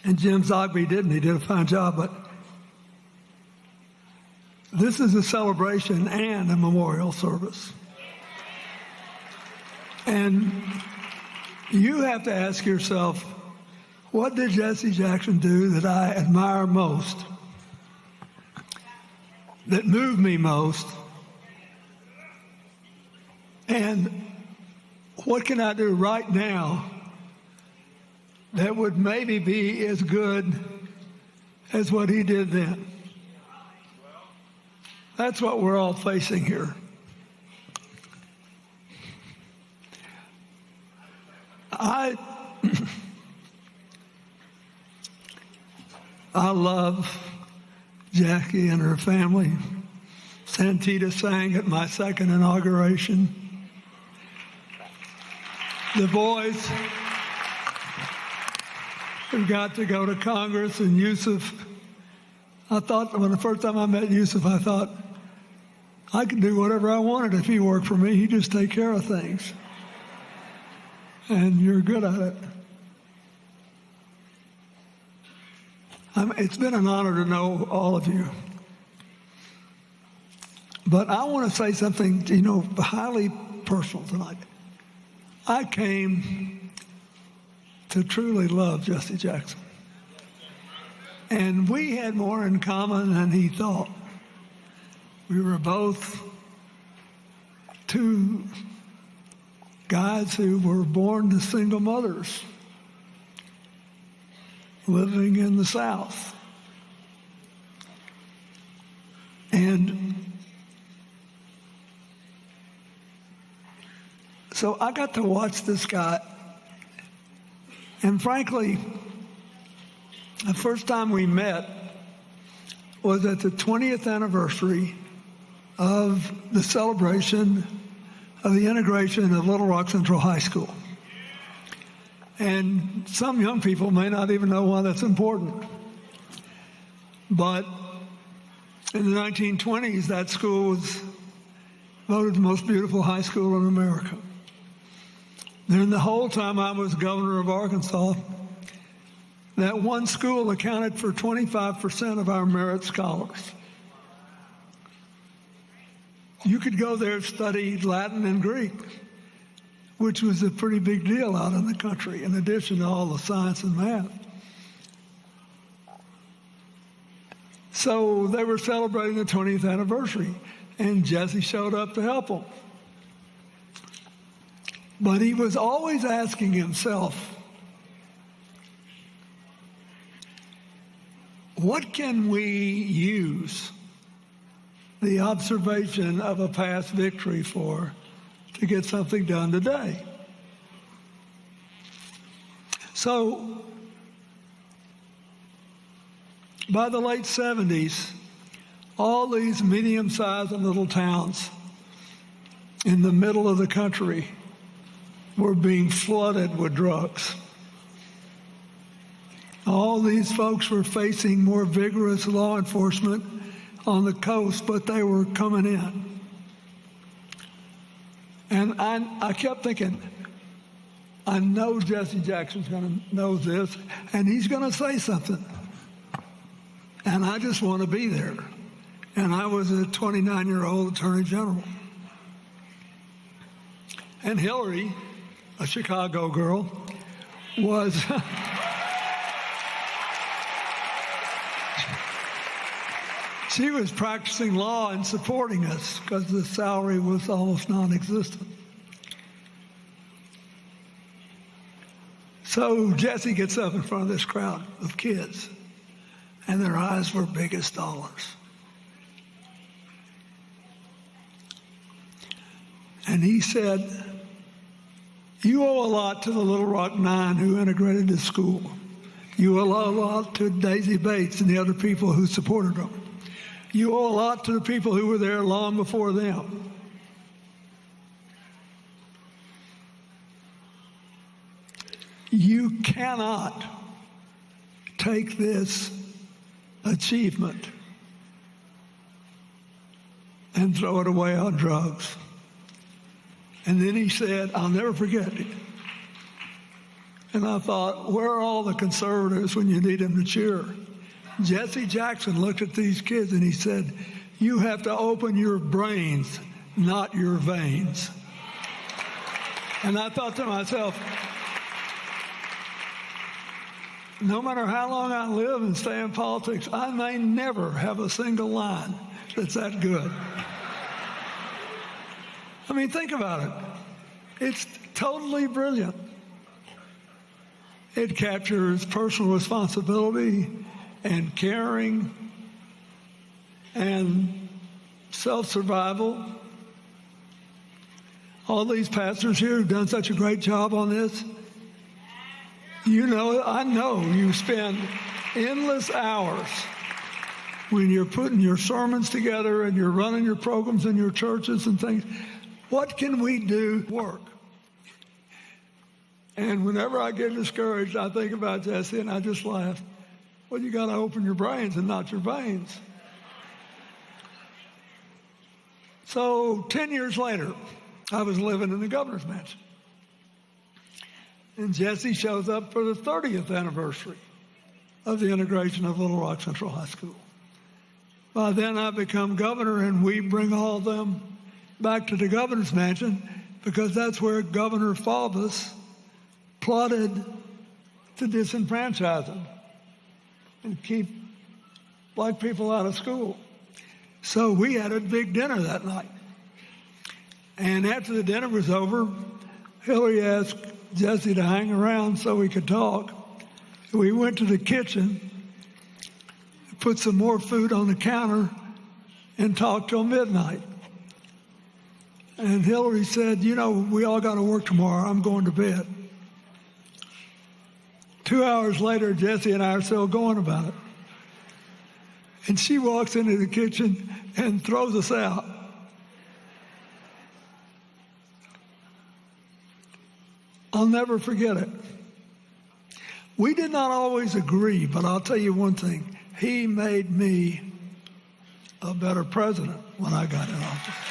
And Jim Zogby didn't. He did a fine job. But this is a celebration and a memorial service. And you have to ask yourself, what did Jesse Jackson do that I admire most, that moved me most? And what can I do right now that would maybe be as good as what he did then? That's what we're all facing here. I love Jackie and her family. Santita sang at my second inauguration. The boys who got to go to Congress, and Yusuf, I thought when the first time I met Yusuf, I thought, I could do whatever I wanted if he worked for me. He'd just take care of things. And you're good at it. It's been an honor to know all of you. But I want to say something, highly personal tonight. I came to truly love Jesse Jackson. And we had more in common than he thought. We were both two guys who were born to single mothers living in the South. And so I got to watch this guy. And frankly, the first time we met was at the 20th anniversary of the celebration of the integration of Little Rock Central High School. And some young people may not even know why that's important. But in the 1920s, that school was voted the most beautiful high school in America. During the whole time I was governor of Arkansas, that one school accounted for 25% of our merit scholars. You could go there and study Latin and Greek, which was a pretty big deal out in the country, in addition to all the science and math. So they were celebrating the 20th anniversary, and Jesse showed up to help them. But he was always asking himself, what can we use the observation of a past victory for to get something done today? So by the late 70s, all these medium-sized and little towns in the middle of the country were being flooded with drugs. All these folks were facing more vigorous law enforcement on the coast, but they were coming in. And I kept thinking, I know Jesse Jackson's going to know this, and he's going to say something. And I just want to be there. And I was a 29-year-old attorney general. And Hillary, a Chicago girl, was she was practicing law and supporting us because the salary was almost non-existent. So Jesse gets up in front of this crowd of kids, and their eyes were big as dollars. And he said, you owe a lot to the Little Rock Nine who integrated this school. You owe a lot to Daisy Bates and the other people who supported them. You owe a lot to the people who were there long before them. You cannot take this achievement and throw it away on drugs. And then he said, I'll never forget it. And I thought, where are all the conservatives when you need them to cheer? Jesse Jackson looked at these kids and he said, you have to open your brains, not your veins. And I thought to myself, no matter how long I live and stay in politics, I may never have a single line that's that good. I mean, think about it. It's totally brilliant. It captures personal responsibility and caring and self-survival. All these pastors here who've done such a great job on this, I know you spend endless hours when you're putting your sermons together and you're running your programs in your churches and things. What can we do to work? And whenever I get discouraged, I think about Jesse and I just laugh. Well, you got to open your brains and not your veins. So 10 years later, I was living in the governor's mansion. And Jesse shows up for the 30th anniversary of the integration of Little Rock Central High School. By then, I become governor, and we bring all of them back to the governor's mansion because that's where Governor Faubus plotted to disenfranchise them and keep black people out of school. So we had a big dinner that night. And after the dinner was over, Hillary asked Jesse to hang around so we could talk. We went to the kitchen, put some more food on the counter, and talked till midnight. And Hillary said, we all got to work tomorrow. I'm going to bed. 2 hours later, Jesse and I are still going about it. And she walks into the kitchen and throws us out. I'll never forget it. We did not always agree, but I'll tell you one thing. He made me a better president when I got in office.